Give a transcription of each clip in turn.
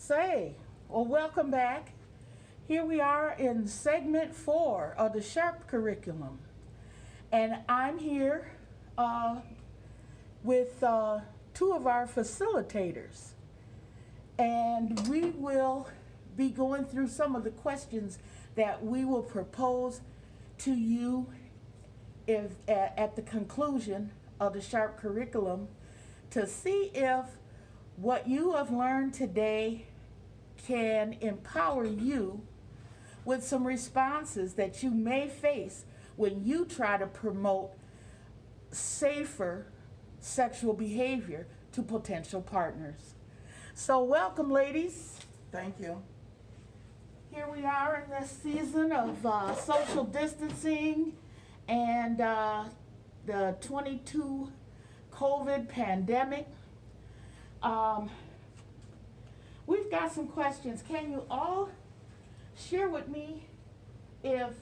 Say, well, welcome back. Here we are in segment 4 of the Sharp curriculum. And I'm here uh, with two of our facilitators. And we will be going through some of the questions that we will propose to you if, at the conclusion of the Sharp curriculum to see if what you have learned today can empower you with some responses that you may face when you try to promote safer sexual behavior to potential partners. So, welcome, ladies. Thank you. Here we are in this season of social distancing and the 22 COVID pandemic. Um, we've got some questions. Can you all share with me if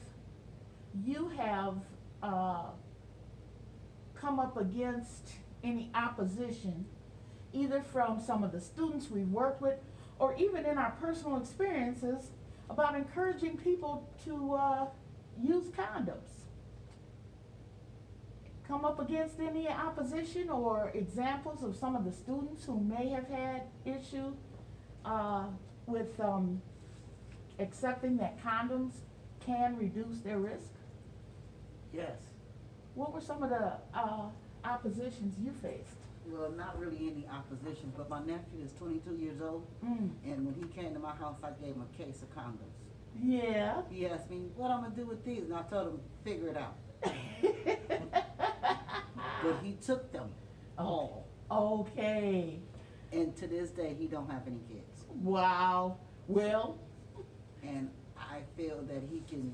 you have come up against any opposition, either from some of the students we work with or even in our personal experiences about encouraging people to use condoms? Come up against any opposition or examples of some of the students who may have had issue with accepting that condoms can reduce their risk? Yes. What were some of the oppositions you faced? Well, not really any opposition, but my nephew is 22 years old, and when he came to my house, I gave him a case of condoms. Yeah. He asked me, what I'm going to do with these? And I told him, figure it out. But he took them all. Okay. And to this day, he don't have any kids. Wow. Well. And I feel that he can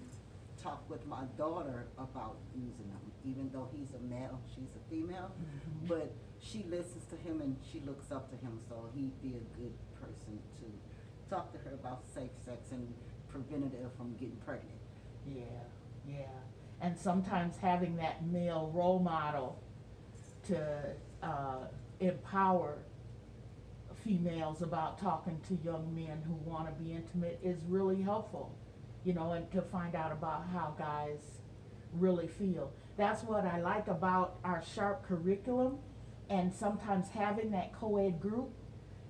talk with my daughter about using them, even though he's a male, she's a female. Mm-hmm. But she listens to him and she looks up to him, so he'd be a good person to talk to her about safe sex and preventative from getting pregnant. Yeah, yeah. And sometimes having that male role model to empower females about talking to young men who want to be intimate is really helpful, you know, and to find out about how guys really feel. That's what I like about our Sharp curriculum, and sometimes having that co-ed group,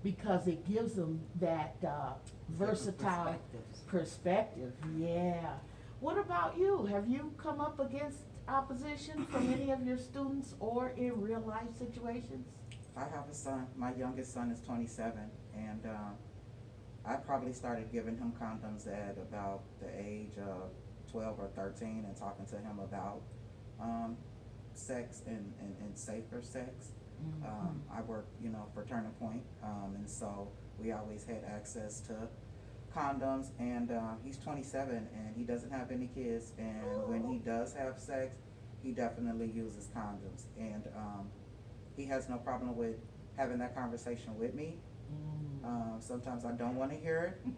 because it gives them that versatile perspective. Yeah. What about you? Have you come up against opposition from any of your students or in real life situations? I have a son. My youngest son is 27, and I probably started giving him condoms at about the age of 12 or 13 and talking to him about sex and safer sex. I work, for Turning Point, and so we always had access to condoms, and he's 27 and he doesn't have any kids, and when he does have sex, he definitely uses condoms, and he has no problem with having that conversation with me. Sometimes I don't want to hear it,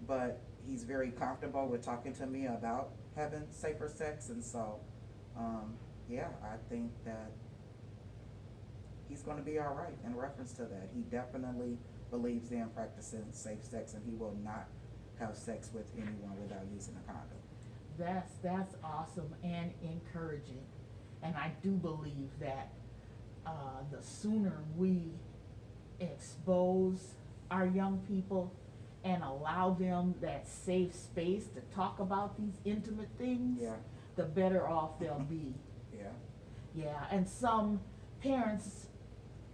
but he's very comfortable with talking to me about having safer sex, and so yeah, I think that he's going to be all right in reference to that. He definitely believes in practicing safe sex, and he will not have sex with anyone without using a condom. That's awesome and encouraging, and I do believe that the sooner we expose our young people and allow them that safe space to talk about these intimate things, Yeah. the better off they'll be. Yeah. Yeah, and some parents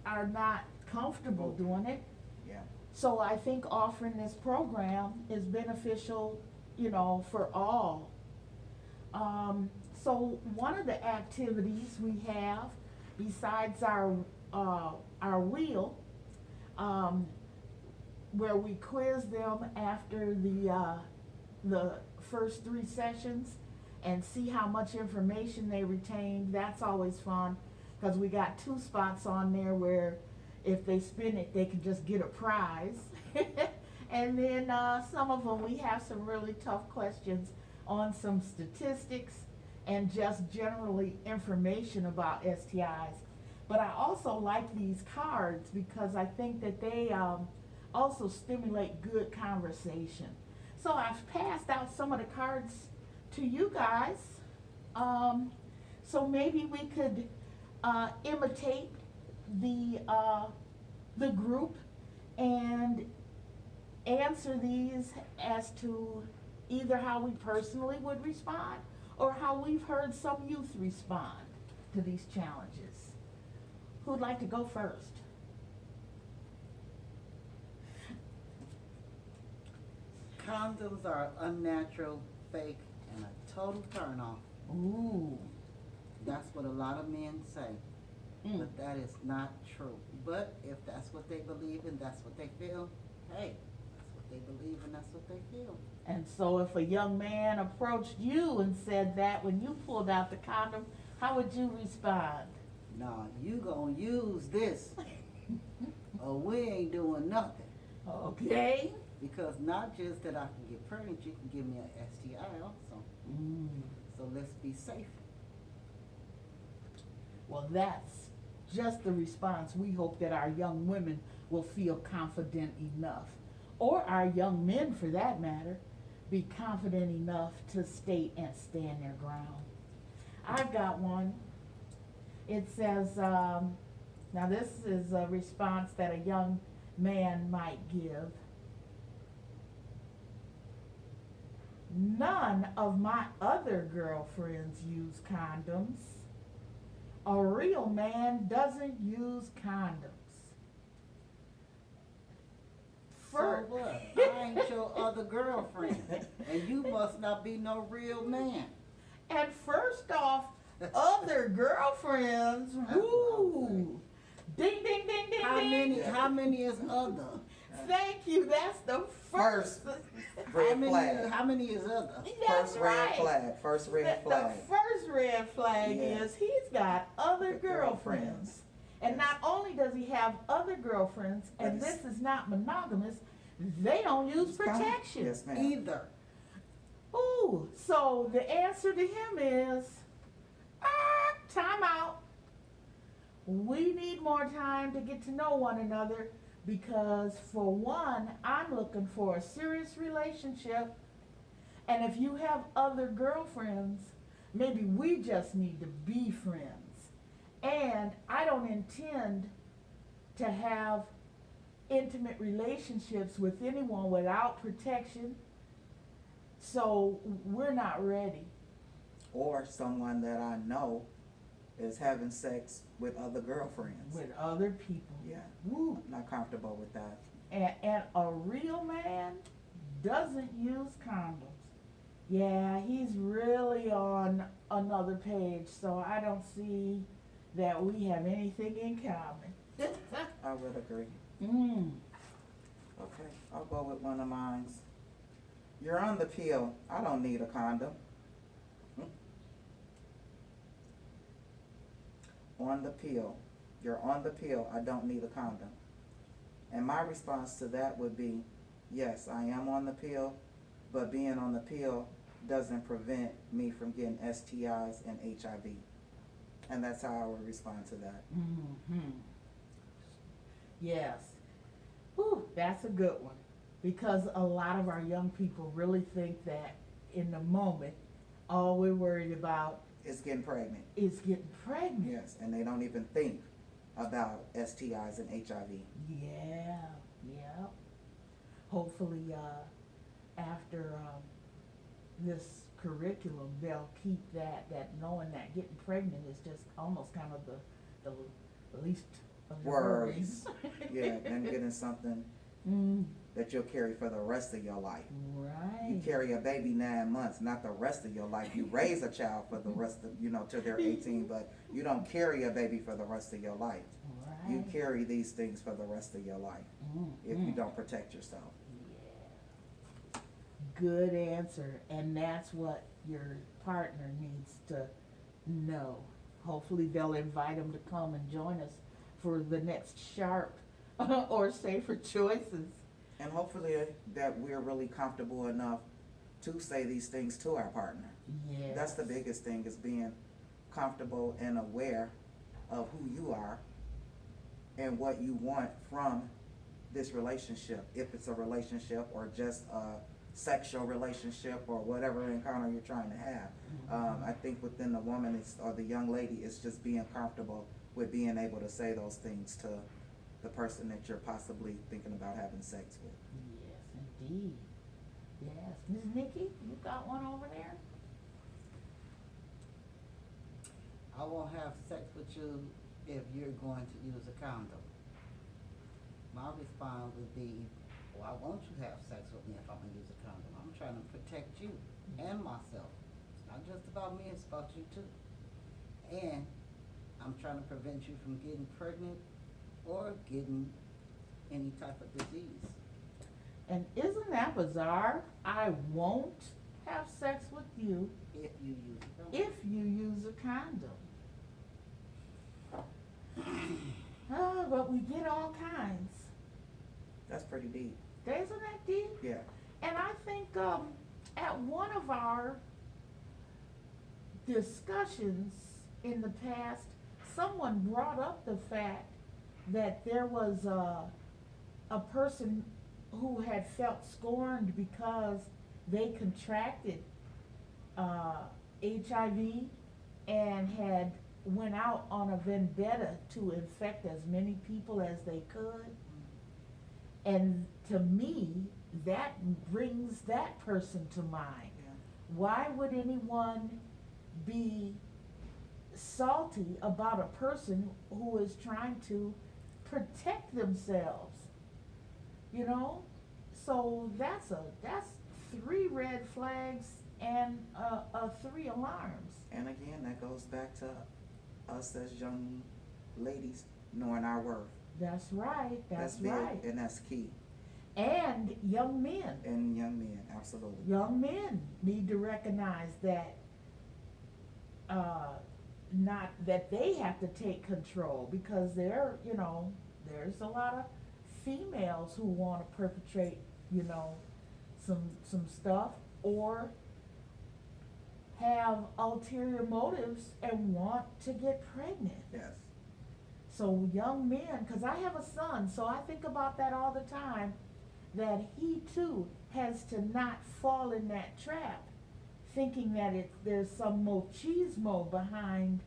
are not comfortable doing it. Yeah. So I think offering this program is beneficial, for all. So one of the activities we have, besides our wheel, where we quiz them after the first 3 sessions and see how much information they retained. That's always fun, because we got 2 spots on there where if they spin it, they can just get a prize. And then some of them, we have some really tough questions on some statistics and just generally information about STIs. But I also like these cards because I think that they also stimulate good conversation. So I've passed out some of the cards to you guys. So maybe we could imitate the group and answer these as to either how we personally would respond or how we've heard some youth respond to these challenges. Who'd like to go first? Condoms are unnatural, fake, and a total turnoff. Ooh. That's what a lot of men say, but that is not true. But if that's what they believe and that's what they feel, hey, that's what they believe and that's what they feel. And so if a young man approached you and said that when you pulled out the condom, how would you respond? Nah, you gonna use this, or we ain't doing nothing. Okay. Because not just that I can get pregnant, you can give me an STI also. So let's be safe. Well, that's just the response we hope that our young women will feel confident enough, or our young men for that matter, be confident enough to state and stand their ground. I've got one. It says, now this is a response that a young man might give. None of my other girlfriends use condoms. A real man doesn't use condoms. So what? I ain't your other girlfriend, and you must not be no real man. And first off, other girlfriends, woo! Ding, ding, ding, ding, ding. How many is other? Thank you, that's the first. Red flag. How many is other? That's First right. red flag. First red flag. The first red flag Yeah. is he's got other The girlfriends. girlfriends. And not only does he have other girlfriends, But and it's- this is not monogamous, they don't use protection. Yes, ma'am. Either. Ooh, so the answer to him is, time out. We need more time to get to know one another because for one, I'm looking for a serious relationship. And if you have other girlfriends, maybe we just need to be friends. And I don't intend to have intimate relationships with anyone without protection. So we're not ready. Or someone that I know is having sex with other girlfriends. With other people. Yeah, Woo. not comfortable with that. And a real man doesn't use condoms. Yeah, he's really on another page, so I don't see that we have anything in common. I would agree. Okay, I'll go with one of mine. You're on the pill. I don't need a condom. On the pill. You're on the pill. I don't need a condom. And my response to that would be, yes, I am on the pill, but being on the pill doesn't prevent me from getting STIs and HIV. And that's how I would respond to that. Yes. Whew, that's a good one. Because a lot of our young people really think that in the moment, all we're worried about It's getting pregnant. is getting pregnant. Yes, and they don't even think about STIs and HIV. Yeah. Hopefully, after this curriculum, they'll keep that knowing that getting pregnant is just almost kind of the least of the worries. Yeah, and getting something that you'll carry for the rest of your life. Right. You carry a baby 9 months, not the rest of your life. You raise a child for the rest of, till they're 18, but you don't carry a baby for the rest of your life. Right. You carry these things for the rest of your life if you don't protect yourself. Yeah. Good answer, and that's what your partner needs to know. Hopefully they'll invite him to come and join us for the next Sharp or Safer Choices. And hopefully that we're really comfortable enough to say these things to our partner. Yeah. That's the biggest thing, is being comfortable and aware of who you are and what you want from this relationship, if it's a relationship or just a sexual relationship or whatever encounter you're trying to have. I think within the woman is, or the young lady, is just being comfortable with being able to say those things to the person that you're possibly thinking about having sex with. Yes, indeed. Yes. Ms. Nikki, you got one over there? I won't have sex with you if you're going to use a condom. My response would be, why won't you have sex with me if I'm gonna use a condom? I'm trying to protect you and myself. It's not just about me, it's about you too. And I'm trying to prevent you from getting pregnant or getting any type of disease. And isn't that bizarre? I won't have sex with you If you use a condom. if you use a condom. Oh, but we get all kinds. That's pretty deep. Isn't that deep? Yeah. And I think at one of our discussions in the past, someone brought up the fact that there was a person who had felt scorned because they contracted HIV and had went out on a vendetta to infect as many people as they could. And to me, that brings that person to mind. Yeah. Why would anyone be salty about a person who is trying to protect themselves? You know? So that's 3 red flags and 3 alarms. And again, that goes back to us as young ladies knowing our worth. That's right, that's big, right. and that's key. And young men. And young men, absolutely. Young men need to recognize that, not that they have to take control, because there's a lot of females who want to perpetrate, some stuff, or have ulterior motives and want to get pregnant. Yes. So young men, because I have a son, so I think about that all the time, that he too has to not fall in that trap, thinking that there's some machismo behind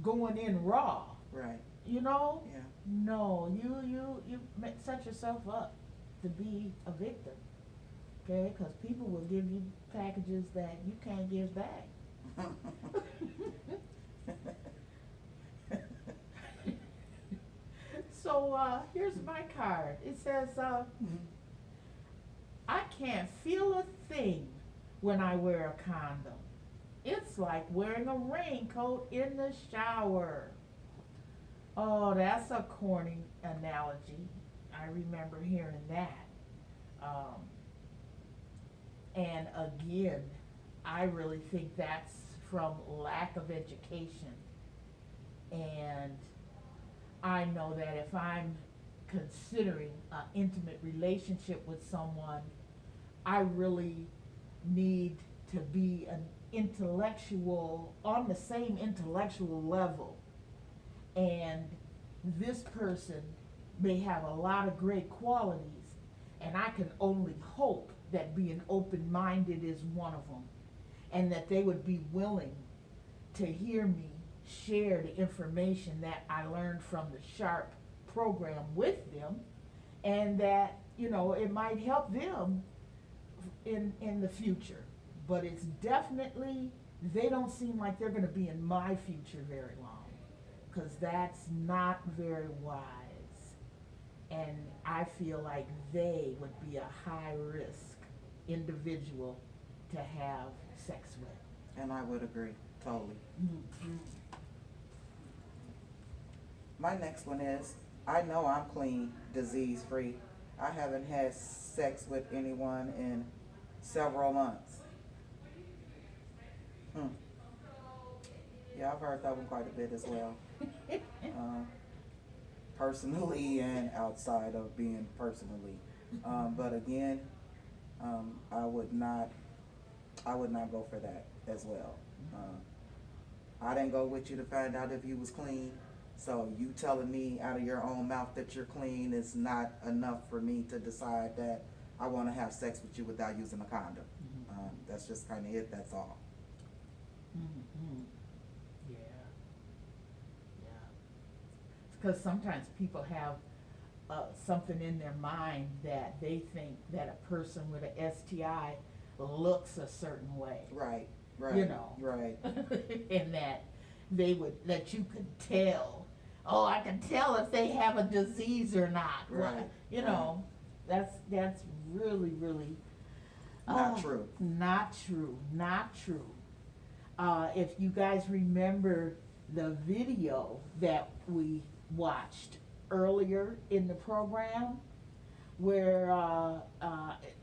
going in raw. Right. You know? Yeah. No, you set yourself up to be a victim, okay? Because people will give you packages that you can't give back. So here's my card. It says, I can't feel a thing when I wear a condom. It's like wearing a raincoat in the shower. Oh, that's a corny analogy. I remember hearing that. And again, I really think that's from lack of education. And I know that if I'm considering an intimate relationship with someone, I really need to be an intellectual, on the same intellectual level. And this person may have a lot of great qualities, and I can only hope that being open-minded is one of them, and that they would be willing to hear me share the information that I learned from the SHARP program with them, and that, it might help them in the future. But it's definitely, they don't seem like they're gonna be in my future very long, because that's not very wise. And I feel like they would be a high-risk individual to have sex with. And I would agree, totally. Mm-hmm. My next one is, I know I'm clean, disease-free. I haven't had sex with anyone in several months. Yeah, I've heard that one quite a bit as well. Personally and outside of being personally. But again, I would not go for that as well. I didn't go with you to find out if you was clean, So you telling me out of your own mouth that you're clean is not enough for me to decide that I wanna have sex with you without using a condom. That's just kinda it, that's all. Mm-hmm. Yeah. Yeah. Because sometimes people have something in their mind that they think that a person with an STI looks a certain way. Right, right. You know. Right. And that you could tell. Oh, I can tell if they have a disease or not. Right, You know, that's really, really Not true. Not true. Not true. If you guys remember the video that we watched earlier in the program, where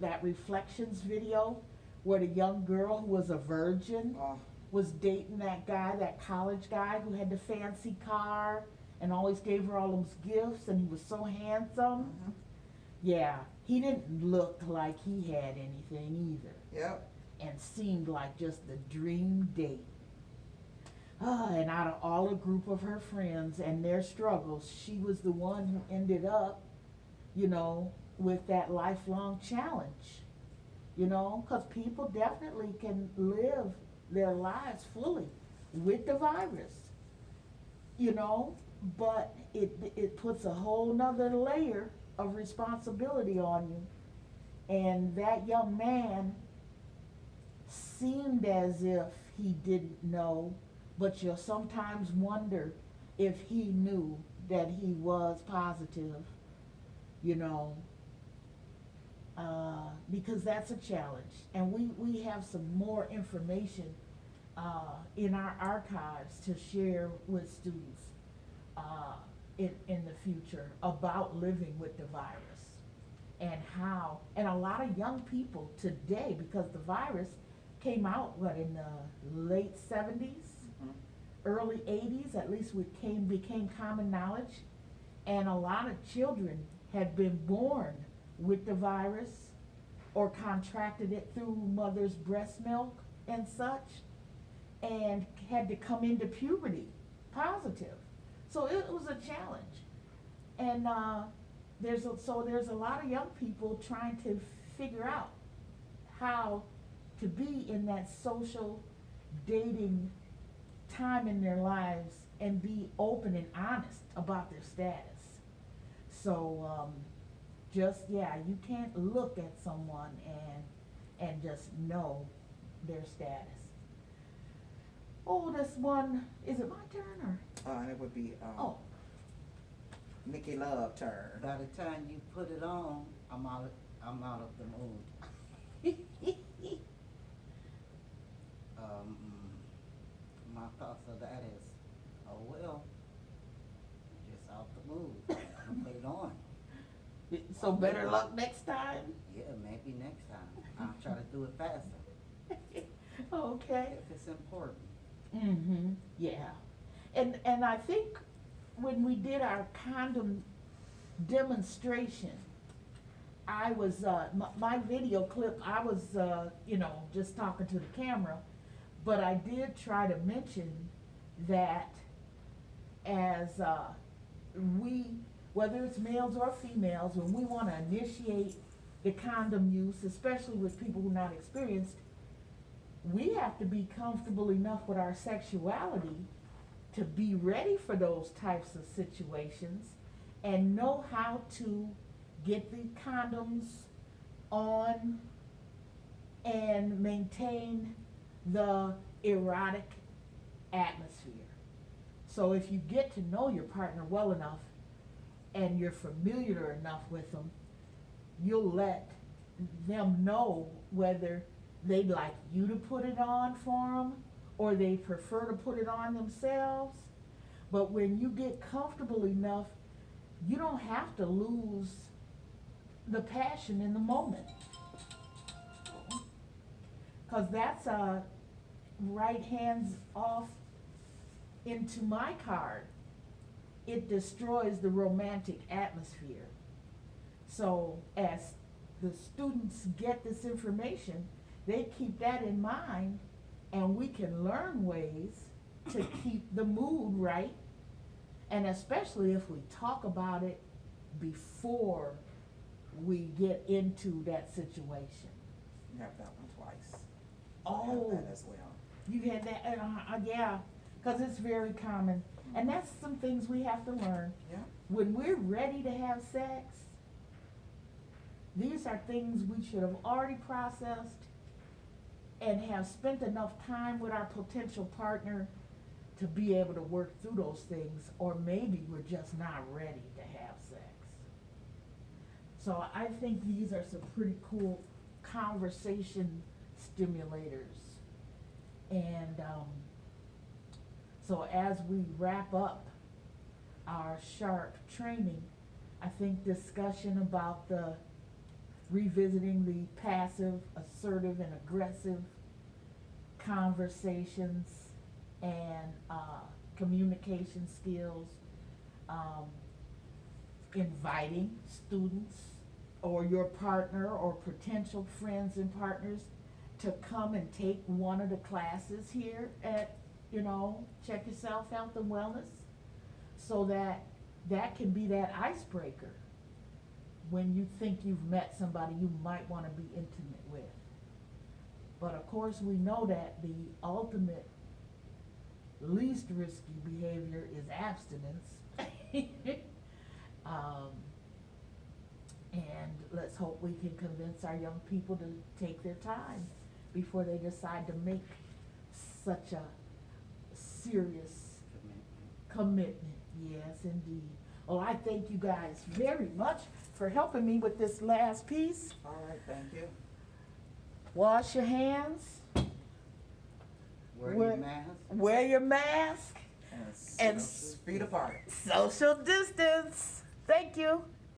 that reflections video, where the young girl who was a virgin Oh, was dating that guy, that college guy who had the fancy car and always gave her all those gifts, and he was so handsome. mhm. Yeah, he didn't look like he had anything either, Yep. and seemed like just the dream date. And out of all a group of her friends and their struggles, she was the one who ended up, you know, with that lifelong challenge. You know, because people definitely can live their lives fully with the virus, you know, but it puts a whole nother layer of responsibility on you. And that young man seemed as if he didn't know, but you'll sometimes wonder if he knew that he was positive, you know, because that's a challenge. And we have some more information in our archives to share with students in the future about living with the virus. And how, and a lot of young people today, because the virus came out, in the late 70s, Mhm. early 80s, at least became common knowledge. And a lot of children had been born with the virus or contracted it through mother's breast milk and such, and had to come into puberty positive. So it was a challenge. And there's a lot of young people trying to figure out how to be in that social dating time in their lives and be open and honest about their status. So you can't look at someone and just know their status. Oh, this one, is it my turn or? And it would be, Oh, Nikki Love turn. By the time you put it on, I'm out of the mood. My thoughts of that is, oh well, just out the mood. I'm gonna put it on. so better luck next time? Yeah, maybe next time. I'll try to do it faster Okay. if it's important. Mm-hmm, yeah. And I think when we did our condom demonstration, I was, my video clip, I was, just talking to the camera, but I did try to mention that as, whether it's males or females, when we wanna initiate the condom use, especially with people who are not experienced, we have to be comfortable enough with our sexuality to be ready for those types of situations and know how to get the condoms on and maintain the erotic atmosphere. So if you get to know your partner well enough and you're familiar enough with them, you'll let them know whether they'd like you to put it on for them or they prefer to put it on themselves. But when you get comfortable enough, you don't have to lose the passion in the moment. Cause that's right hands off into my card. It destroys the romantic atmosphere. So as the students get this information, they keep that in mind, and we can learn ways to keep the mood right And especially if we talk about it before we get into that situation. You have that one twice. Oh. I have that as well. You had that, yeah, because it's very common. And that's some things we have to learn. Yeah. When we're ready to have sex, these are things we should have already processed and have spent enough time with our potential partner to be able to work through those things, or maybe we're just not ready to have sex. So I think these are some pretty cool conversation stimulators. And so as we wrap up our SHARP training, I think discussion about the revisiting the passive, assertive, and aggressive conversations and communication skills, inviting students or your partner or potential friends and partners to come and take one of the classes here at, Check Yourself Health and Wellness, so that can be that icebreaker when you think you've met somebody you might want to be intimate with. But of course, we know that the ultimate least risky behavior is abstinence. And let's hope we can convince our young people to take their time before they decide to make such a serious commitment. Yes, indeed. Well, I thank you guys very much for helping me with this last piece. All right, thank you. Wash your hands, Wear your mask. wear your mask, And And 6 feet apart. social distance. Thank you.